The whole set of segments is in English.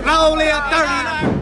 not only at 30.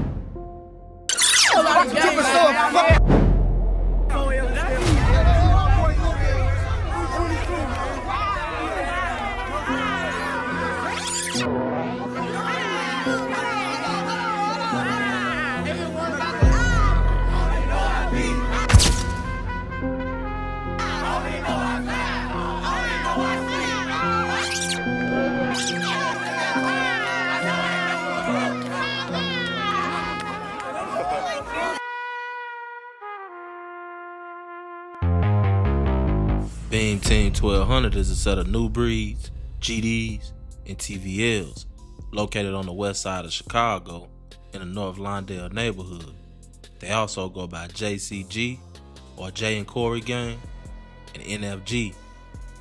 BeamTeam 1200 is a set of new breeds, GDs, and TVLs located on the west side of Chicago in the North Lawndale neighborhood. They also go by JCG or Jay and Corey Gang and NFG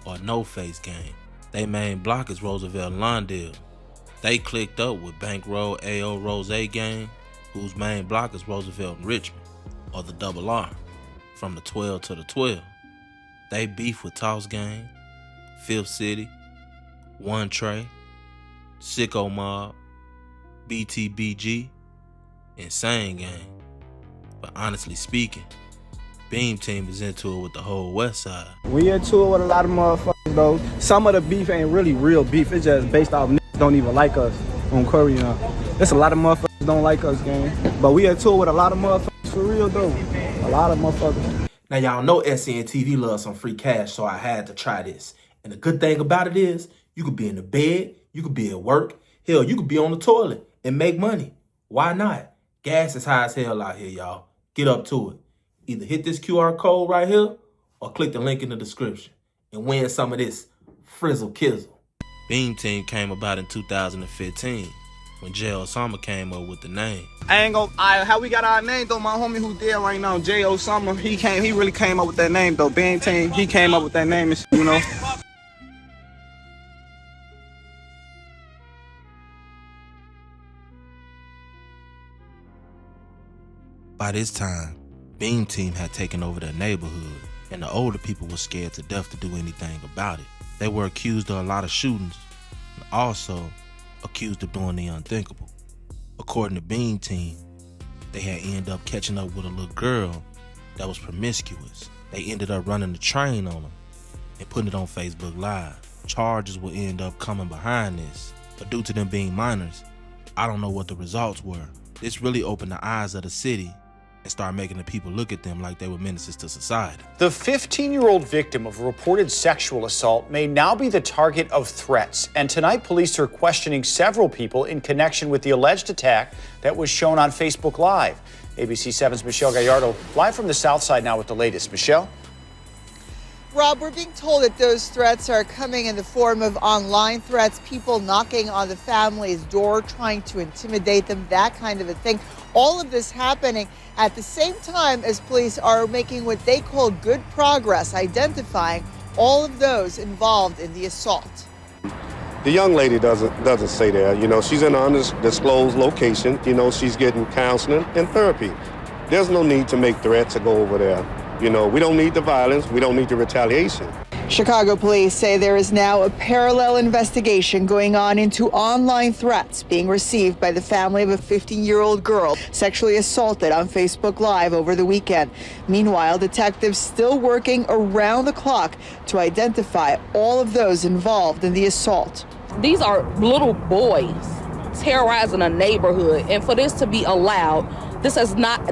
or No Face Gang. They main block is Roosevelt and Lawndale. They clicked up with Bankroll AO Rose Gang, whose main block is Roosevelt and Richmond, or the Double R, from the 12 to the 12. They beef with Toss Gang, Fifth City, One Trey, Sicko Mob, BTBG, and Sane Gang. But honestly speaking, BeamTeam is into it with the whole west side. We into it with a lot of motherfuckers though. Some of the beef ain't really real beef. It's just based off niggas don't even like us on Curry. There's a lot of motherfuckers don't like us, gang. But we into it with a lot of motherfuckers for real though. A lot of motherfuckers. Now y'all know Sane TV loves some free cash, so I had to try this. And the good thing about it is, you could be in the bed, you could be at work, hell, you could be on the toilet and make money. Why not? Gas is high as hell out here, y'all. Get up to it. Either hit this QR code right here or click the link in the description and win some of this frizzle kizzle. BeamTeam came about in 2015 when Jay Osama came up with the name. How we got our name though, my homie who's dead right now, Jay Osama, he really came up with that name though. BeamTeam, he came up with that name and shit, you know. By this time, BeamTeam had taken over their neighborhood, and the older people were scared to death to do anything about it. They were accused of a lot of shootings, and also accused of doing the unthinkable. According to BeamTeam, they had ended up catching up with a little girl that was promiscuous. They ended up running the train on them and putting it on Facebook Live. Charges will end up coming behind this, but due to them being minors, I don't know what the results were. This really opened the eyes of the city and start making the people look at them like they were menaces to society. The 15-year-old victim of a reported sexual assault may now be the target of threats. And tonight, police are questioning several people in connection with the alleged attack that was shown on Facebook Live. ABC 7's Michelle Gallardo live from the South Side now with the latest. Michelle? Rob, we're being told that those threats are coming in the form of online threats, people knocking on the family's door, trying to intimidate them, that kind of a thing. All of this happening at the same time as police are making what they call good progress, identifying all of those involved in the assault. The young lady doesn't say that. You know, she's in an undisclosed location. You know, she's getting counseling and therapy. There's no need to make threats or go over there. You know, we don't need the violence. We don't need the retaliation. Chicago police say there is now a parallel investigation going on into online threats being received by the family of a 15-year-old girl sexually assaulted on Facebook Live over the weekend. Meanwhile, detectives still working around the clock to identify all of those involved in the assault. These are little boys terrorizing a neighborhood, and for this to be allowed, this is not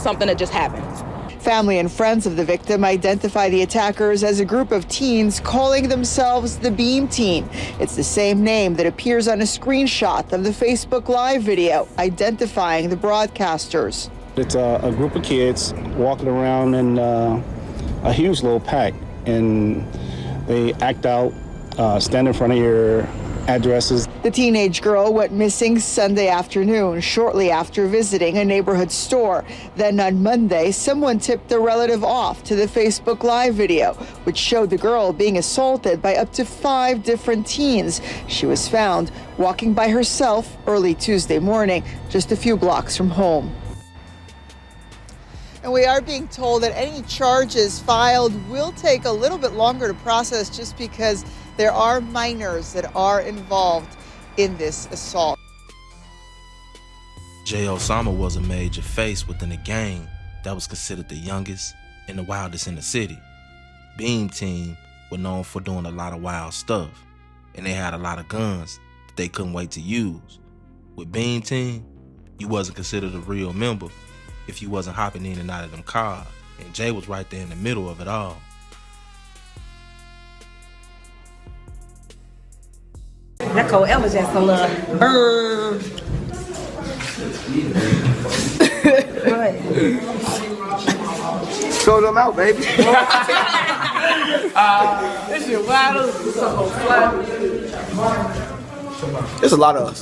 something that just happens. Family and friends of the victim identify the attackers as a group of teens calling themselves the BeamTeam. It's the same name that appears on a screenshot of the Facebook Live video identifying the broadcasters. It's a group of kids walking around in a huge little pack, and they act out, stand in front of your addresses. The teenage girl went missing Sunday afternoon, shortly after visiting a neighborhood store. Then on Monday, someone tipped a relative off to the Facebook Live video, which showed the girl being assaulted by up to 5 different teens. She was found walking by herself early Tuesday morning, just a few blocks from home. And we are being told that any charges filed will take a little bit longer to process just because there are minors that are involved in this assault. Jay Osama was a major face within a gang that was considered the youngest and the wildest in the city. BeamTeam were known for doing a lot of wild stuff, and they had a lot of guns that they couldn't wait to use. With BeamTeam, you wasn't considered a real member if you wasn't hopping in and out of them cars, and Jay was right there in the middle of it all. That cold Ella just a little burn. Show them out, baby. This shit wild. There's a lot of us.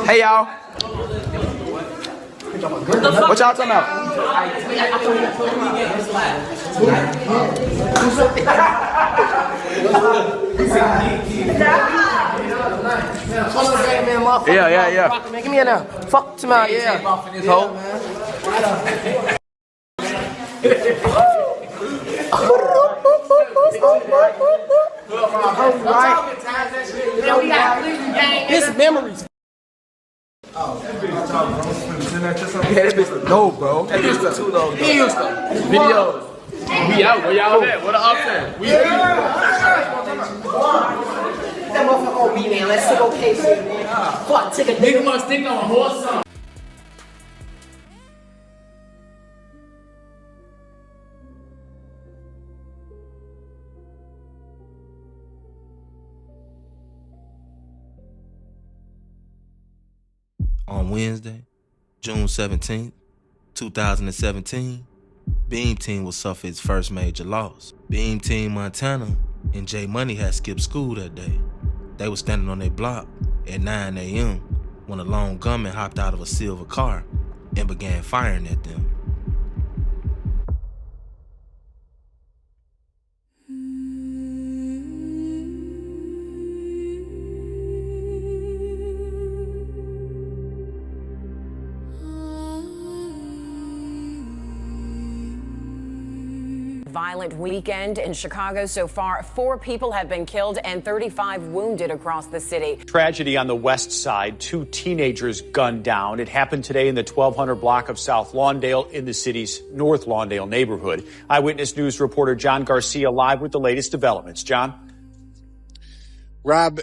Hey, y'all. What y'all talking about? Yeah. Give me a now. Fuck tomorrow, yeah. It's memories. Yeah, this bitch look dope, bro. That bitch look too low. Videos. We out. Where y'all at? What the upset? We That motherfucker on me, man. Let's go case it, man. Fuck, take a nigga must stick on a horse. On Wednesday, June 17th, 2017, BeamTeam will suffer its first major loss. BeamTeam Montana and J Money had skipped school that day. They were standing on their block at 9 a.m. when a lone gunman hopped out of a silver car and began firing at them. Violent weekend in Chicago. So far, 4 people have been killed and 35 wounded across the city. Tragedy on the west side. 2 teenagers gunned down. It happened today in the 1200 block of South Lawndale in the city's North Lawndale neighborhood. Eyewitness News reporter John Garcia live with the latest developments. John? Rob,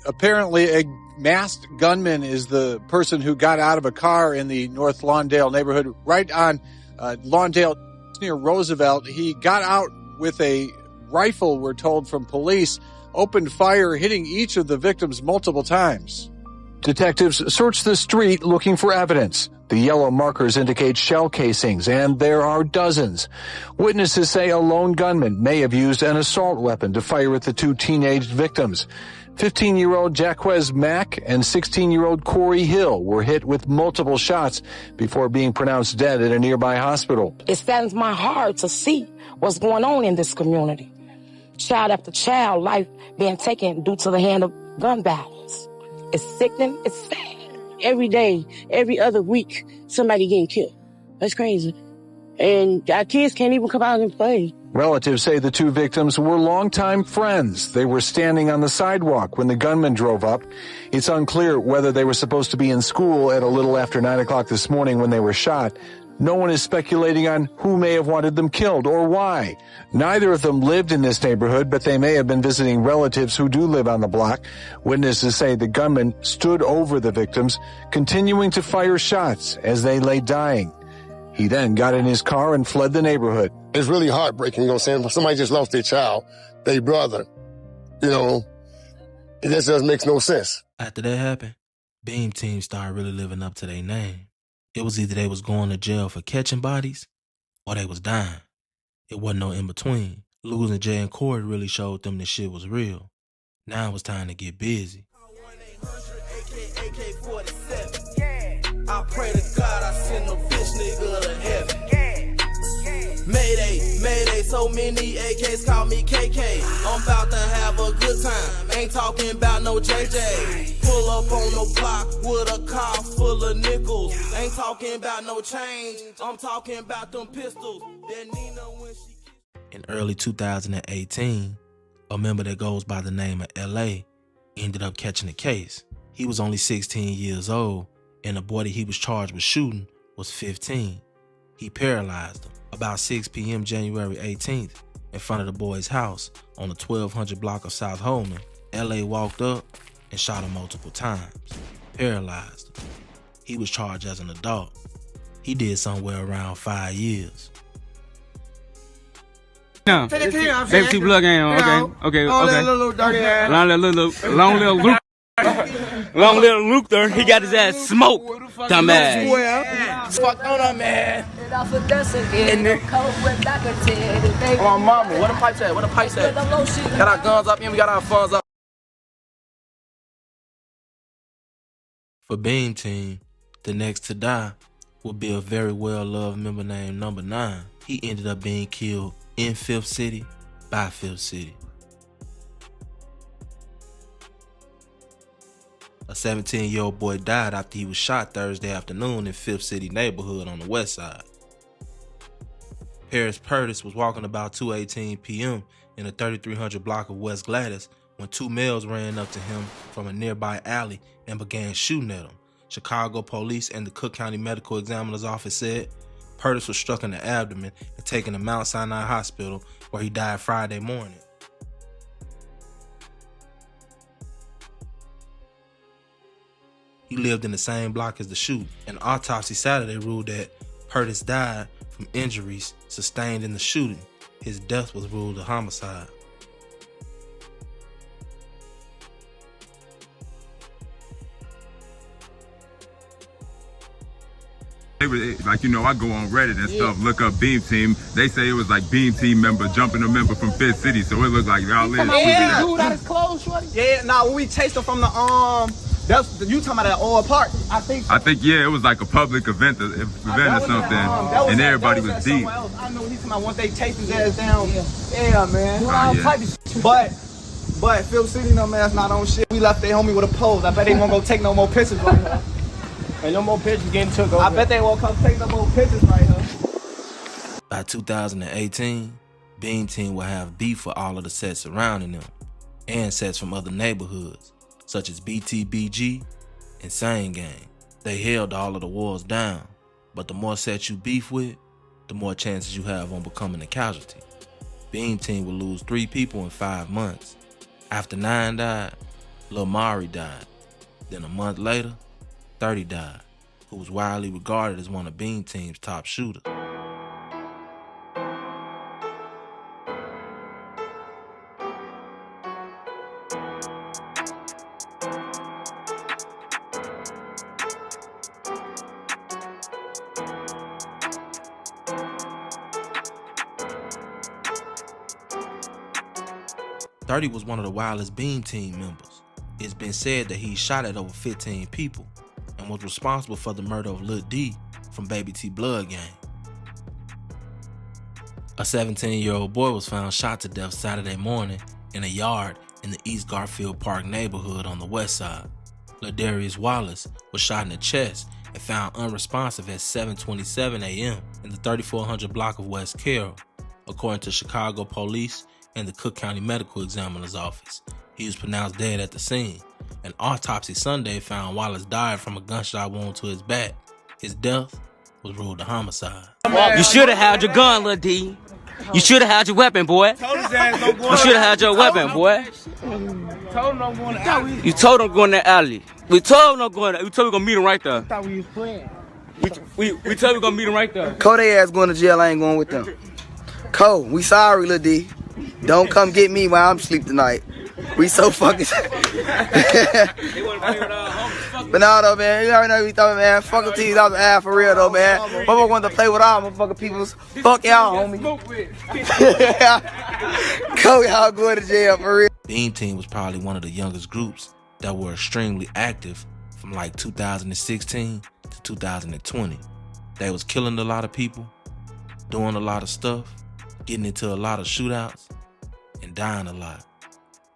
apparently a masked gunman is the person who got out of a car in the North Lawndale neighborhood, right on Lawndale near Roosevelt. He got out with a rifle, we're told from police, opened fire, hitting each of the victims multiple times. Detectives searched the street looking for evidence. The yellow markers indicate shell casings, and there are dozens. Witnesses say a lone gunman may have used an assault weapon to fire at the 2 teenage victims. 15-year-old Jaquez Mack and 16-year-old Corey Hill were hit with multiple shots before being pronounced dead at a nearby hospital. It saddens my heart to see what's going on in this community. Child after child, life being taken due to the hand of gun violence. It's sickening. It's sad. Every day, every other week, somebody getting killed. That's crazy. And our kids can't even come out and play. Relatives say the 2 victims were longtime friends. They were standing on the sidewalk when the gunman drove up. It's unclear whether they were supposed to be in school at a little after 9 o'clock this morning when they were shot. No one is speculating on who may have wanted them killed or why. Neither of them lived in this neighborhood, but they may have been visiting relatives who do live on the block. Witnesses say the gunman stood over the victims, continuing to fire shots as they lay dying. He then got in his car and fled the neighborhood. It's really heartbreaking, you know what I'm saying? Somebody just lost their child, their brother. You know, it just makes no sense. After that happened, BeamTeam started really living up to their name. It was either they was going to jail for catching bodies or they was dying. It wasn't no in between. Losing Jay and Corey really showed them this shit was real. Now it was time to get busy. I pray to God I send a bitch nigga to heaven. Mayday, mayday, so many AKs call me KK. I'm about to have a good time, ain't talking about no JJ. Pull up on the block with a car full of nickels. Ain't talking about no change, I'm talking about them pistols. That Nina when she... In early 2018, A member that goes by the name of LA ended up catching the case. He was only 16 years old, and the boy that he was charged with shooting was 15. He paralyzed him. About 6 p.m. January 18th, in front of the boy's house on the 1200 block of South Holman, LA walked up and shot him multiple times, paralyzed him. He was charged as an adult. He did somewhere around 5 years. No, baby T blood game. Okay. Long little dirty ass. Long little Luther. He got his ass smoked. Dumbass. Fuck on that, man. Oh, my mama, what the pipes at? What the pipes at? Got our guns up and we got our funds up. For BeamTeam, the next to die would be a very well-loved member named Number 9. He ended up being killed in Fifth City by Fifth City. A 17-year-old boy died after he was shot Thursday afternoon in Fifth City neighborhood on the west side. Harris Purtis was walking about 2:18 p.m. in the 3300 block of West Gladys when two males ran up to him from a nearby alley and began shooting at him. Chicago police and the Cook County Medical Examiner's Office said Purtis was struck in the abdomen and taken to Mount Sinai Hospital, where he died Friday morning. He lived in the same block as the shooter. An autopsy Saturday ruled that Purtis died from injuries sustained in the shooting. His death was ruled a homicide. They were, like, you know, I go on Reddit and stuff, look up BeamTeam. They say it was like BeamTeam member jumping a member from Fifth City, so it looked like y'all live. Yeah, dude, that is close, shorty. Yeah, nah, when we chased him from the that's you talking about that old park? I think. Yeah, it was like a public event or something, and everybody was deep. I know he's talking about once they chased his ass down. Yeah, man. But Fifth City, no man, that's not on shit. We left their homie with a pose. I bet they won't go take no more pictures right here. Ain't no more pictures getting took over. I bet they won't come take no more pictures right here. By 2018, BeamTeam will have beef with all of the sets surrounding them and sets from other neighborhoods, such as BTBG and Sane Gang. They held all of the wars down, but the more sets you beef with, the more chances you have on becoming a casualty. BeamTeam will lose 3 people in 5 months. After 9 died, Lil Mari died. Then a month later, 30 died, who was widely regarded as one of BeamTeam's top shooters. .30 was one of the wildest BeamTeam members. It's been said that he shot at over 15 people and was responsible for the murder of Lil D from Baby T Blood Gang. A 17-year-old boy was found shot to death Saturday morning in a yard in the East Garfield Park neighborhood on the west side. Ladarius Wallace was shot in the chest and found unresponsive at 7:27 a.m. in the 3400 block of West Carroll, according to Chicago police and the Cook County Medical Examiner's Office. He was pronounced dead at the scene. An autopsy Sunday found Wallace died from a gunshot wound to his back. His death was ruled a homicide. You should have had your gun, Lil D. You should have had your weapon, boy. You should have had your weapon, boy. You told him going to the alley. We told him not going there. We told him we gonna meet him right there. We told him we gonna meet him right there. Cole, they ass going to jail. I ain't going with them. Cole, we sorry, Lil D. Don't come get me while I'm asleep tonight. We so fucking. But no, though, man. You already know what we thought, man. Fuck them teams out the ass for real, though, man. Motherfucker wanted to play with all motherfucking peoples. Fuck y'all, homie. Cole, y'all going to jail for real. BeamTeam was probably one of the youngest groups that were extremely active from like 2016 to 2020. They was killing a lot of people, doing a lot of stuff, getting into a lot of shootouts, and dying a lot.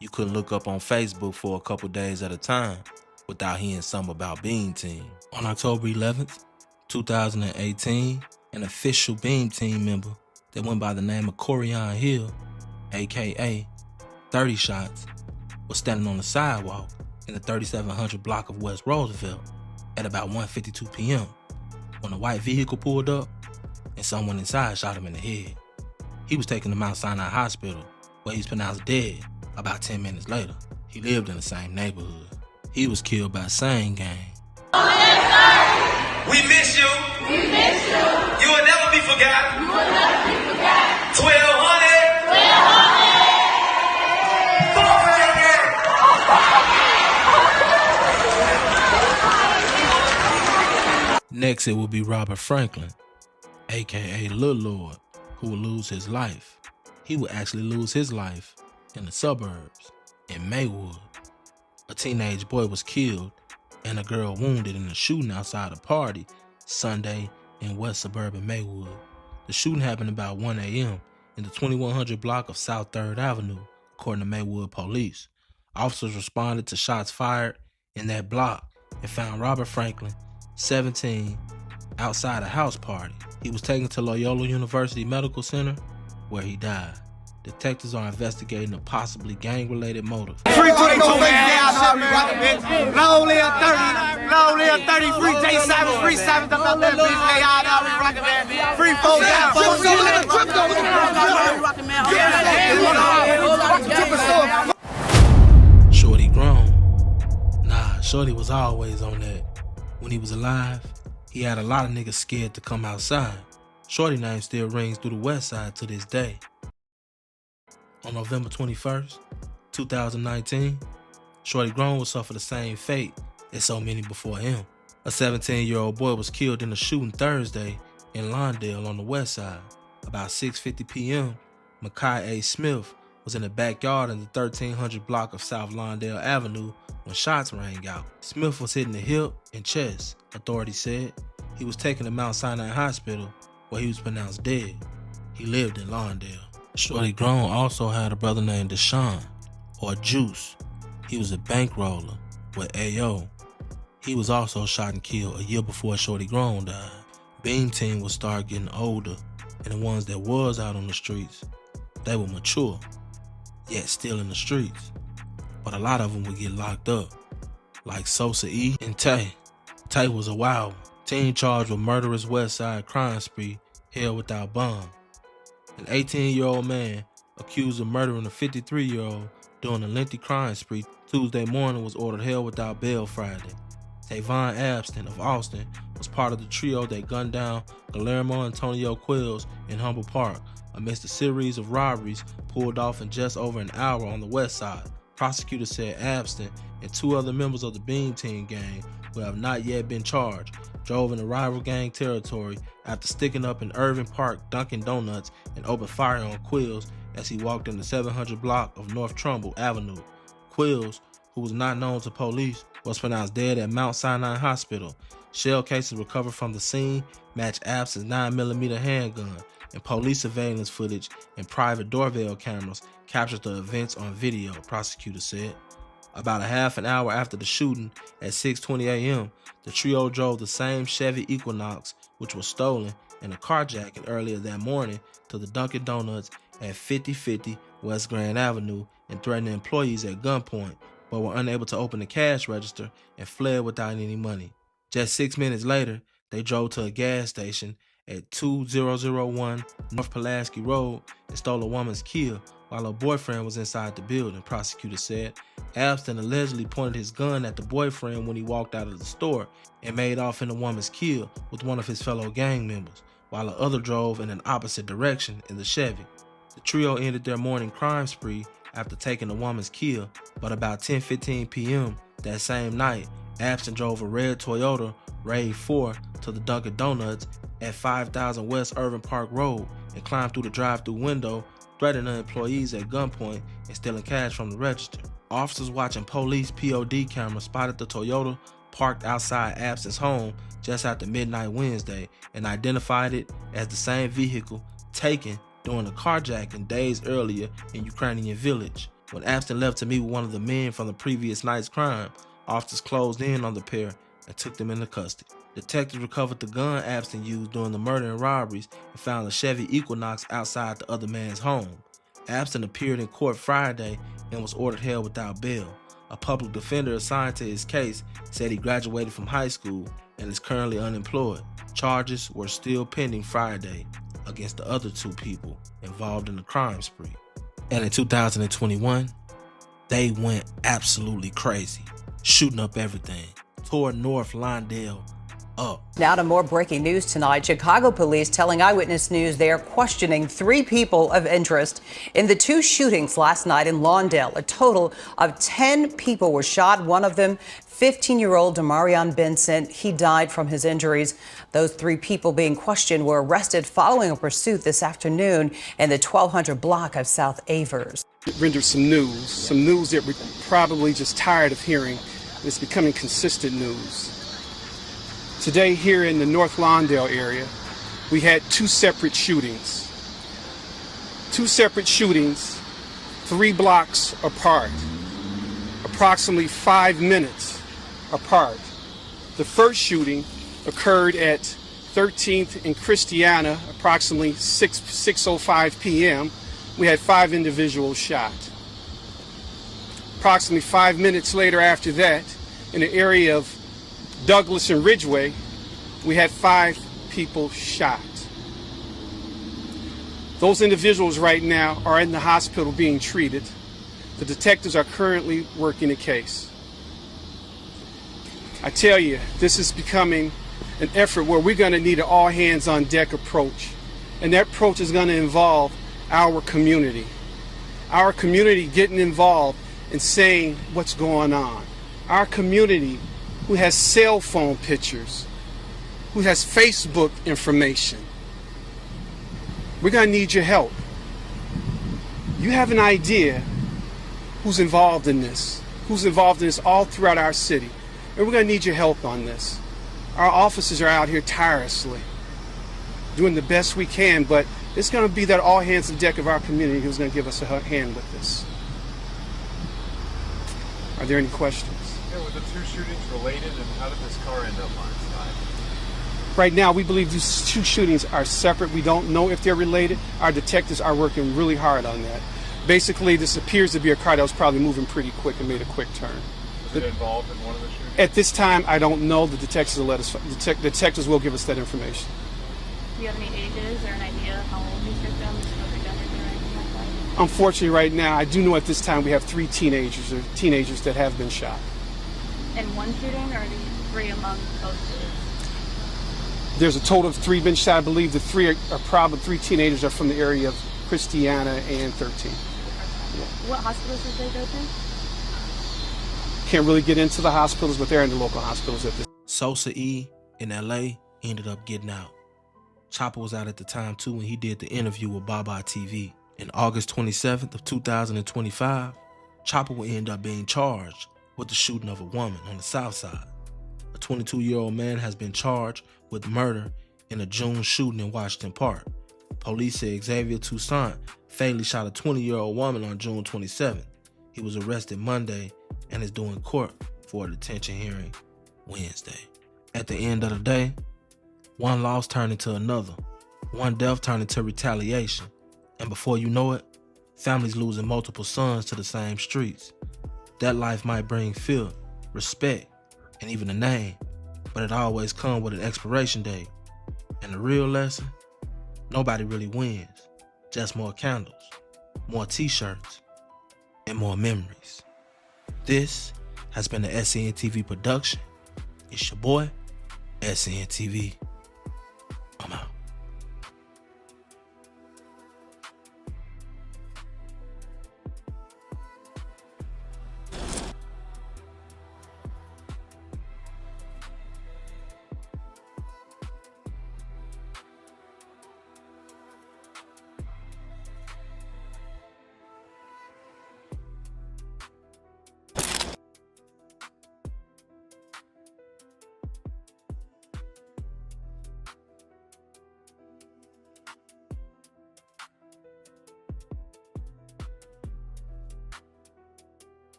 You couldn't look up on Facebook for a couple days at a time without hearing something about BeamTeam. On October 11th, 2018, an official BeamTeam member that went by the name of Corian Hill, aka 30 shots, was standing on the sidewalk in the 3700 block of West Roosevelt at about 1:52 p.m. when a white vehicle pulled up and someone inside shot him in the head. He was taken to Mount Sinai Hospital, where he was pronounced dead about 10 minutes later. He lived in the same neighborhood. He was killed by Sane Gang. We miss you. We miss you. You will never be forgotten. You will never be forgotten. 1200. 1200. Next, it will be Robert Franklin, aka Lil Lord, who will lose his life. He would actually lose his life in the suburbs, in Maywood. A teenage boy was killed and a girl wounded in a shooting outside a party Sunday in West Suburban Maywood. The shooting happened about 1 a.m. in the 2100 block of South 3rd Avenue, according to Maywood police. Officers responded to shots fired in that block and found Robert Franklin, 17, outside a house party. He was taken to Loyola University Medical Center, where he died. Detectives are investigating a possibly gang-related motive. Free 22, man. Long live 30. Long live 30. Free J7. Free 7. About that bitch. Hey, y'all know we rockin', man. Free 4 down. Shorty grown. Nah, Shorty was always on that. When he was alive, he had a lot of niggas scared to come outside. Shorty name still rings through the West Side to this day. On November 21st, 2019, Shorty Grown will suffer the same fate as so many before him. A 17-year-old boy was killed in a shooting Thursday in Lawndale on the West Side. About 6:50 p.m., Makai A. Smith was in the backyard in the 1300 block of South Lawndale Avenue when shots rang out. Smith was hit in the hip and chest, authorities said. He was taken to Mount Sinai Hospital, where he was pronounced dead. He lived in Lawndale. Shorty Grown also had a brother named Deshaun, or Juice. He was a bankroller with AO. He was also shot and killed a year before Shorty Grown died. BeamTeam would start getting older, and the ones that was out on the streets, they were mature, yet still in the streets. But a lot of them would get locked up, like Sosa E and Tay. Tay was a wild one. Teen charged with murderous West Side crime spree, held without bond. An 18-year-old man accused of murdering a 53-year-old during a lengthy crime spree Tuesday morning was ordered held without bail Friday. Tavon Abston of Austin was part of the trio that gunned down Guillermo Antonio Quills in Humble Park amidst a series of robberies pulled off in just over an hour on the West Side. Prosecutors said Abston and 2 other members of the BeamTeam gang, who have not yet been charged, drove into rival gang territory after sticking up in Irving Park Dunkin' Donuts and opened fire on Quills as he walked in the 700 block of North Trumbull Avenue. Quills, who was not known to police, was pronounced dead at Mount Sinai Hospital. Shell cases recovered from the scene matched Abston's 9mm handgun, and police surveillance footage and private doorbell cameras captured the events on video, prosecutors said. About a half an hour after the shooting, at 6:20 a.m., the trio drove the same Chevy Equinox, which was stolen in a carjacking earlier that morning, to the Dunkin' Donuts at 5050 West Grand Avenue and threatened employees at gunpoint, but were unable to open the cash register and fled without any money. Just 6 minutes later, they drove to a gas station at 2001 North Pulaski Road and stole a woman's Kia while her boyfriend was inside the building, prosecutors said. Abston allegedly pointed his gun at the boyfriend when he walked out of the store and made off in the woman's Kia with one of his fellow gang members, while the other drove in an opposite direction in the Chevy. The trio ended their morning crime spree after taking the woman's Kia, but about 10:15 p.m. that same night, Abston drove a red Toyota RAV4 to the Dunkin' Donuts at 5000 West Irving Park Road and climbed through the drive-thru window, threatening the employees at gunpoint and stealing cash from the register. Officers watching police POD cameras spotted the Toyota parked outside Abston's home just after midnight Wednesday and identified it as the same vehicle taken during the carjacking days earlier in Ukrainian Village. When Abston left to meet with one of the men from the previous night's crime, officers closed in on the pair and took them into custody. Detectives recovered the gun Abston used during the murder and robberies and found a Chevy Equinox outside the other man's home. Abston appeared in court Friday and was ordered held without bail. A public defender assigned to his case said he graduated from high school and is currently unemployed. Charges were still pending Friday against the other 2 people involved in the crime spree. And in 2021, they went absolutely crazy, shooting up everything, tore North Lawndale up. Now to more breaking news tonight. Chicago police telling Eyewitness News they are questioning 3 people of interest in the 2 shootings last night in Lawndale. A total of 10 people were shot. One of them, 15-year-old Demarion Benson. He died from his injuries. Those 3 people being questioned were arrested following a pursuit this afternoon in the 1200 block of South Avers. It rendered some news that we're probably just tired of hearing. It's becoming consistent news. Today here in the North Lawndale area, we had 2 separate shootings. 2 separate shootings, 3 blocks apart, approximately 5 minutes apart. The first shooting occurred at 13th and Christiana, approximately 6:05 p.m. We had 5 individuals shot. Approximately 5 minutes later after that, in the area of Douglas and Ridgeway, we had 5 people shot. Those individuals right now are in the hospital being treated. The detectives are currently working the case. I tell you, this is becoming an effort where we're going to need an all-hands-on-deck approach. And that approach is going to involve our community. Our community getting involved and saying what's going on. Our community who has cell phone pictures, who has Facebook information. We're going to need your help. You have an idea who's involved in this all throughout our city. And we're going to need your help on this. Our officers are out here tirelessly, doing the best we can, but it's going to be that all hands on deck of our community who's going to give us a hand with this. Are there any questions? Yeah, were the 2 shootings related, and how did this car end up on its side? Right now, we believe these 2 shootings are separate. We don't know if they're related. Our detectives are working really hard on that. Basically, this appears to be a car that was probably moving pretty quick and made a quick turn. Was it involved in one of the shootings? At this time, I don't know. The detectives will let us. Detectives will give us that information. Do you have any ages or an idea how old these victims, what they've done or anything like that? Unfortunately, right now, I do know at this time we have 3 teenagers that have been shot. In one shooting, or are these 3 among both shootings? There's a total of 3 been shot. I believe the 3 are probably 3 teenagers are from the area of Christiana and 13. Yeah. What hospitals did they go to? Can't really get into the hospitals, but they're in the local hospitals at this. Sosa E in LA ended up getting out. Chopper was out at the time too when he did the interview with Baba TV. In August 27th of 2025, Chopper will end up being charged with the shooting of a woman on the south side. A 22-year-old man has been charged with murder in a June shooting in Washington Park. Police say Xavier Toussaint fatally shot a 20-year-old woman on June 27th. He was arrested Monday and is due in court for a detention hearing Wednesday. At the end of the day, one loss turned into another. One death turned into retaliation. And before you know it, families losing multiple sons to the same streets. That life might bring fear, respect, and even a name, but it always comes with an expiration date. And the real lesson, nobody really wins. Just more candles, more t-shirts, and more memories. This has been the SCN TV production. It's your boy, SCN TV.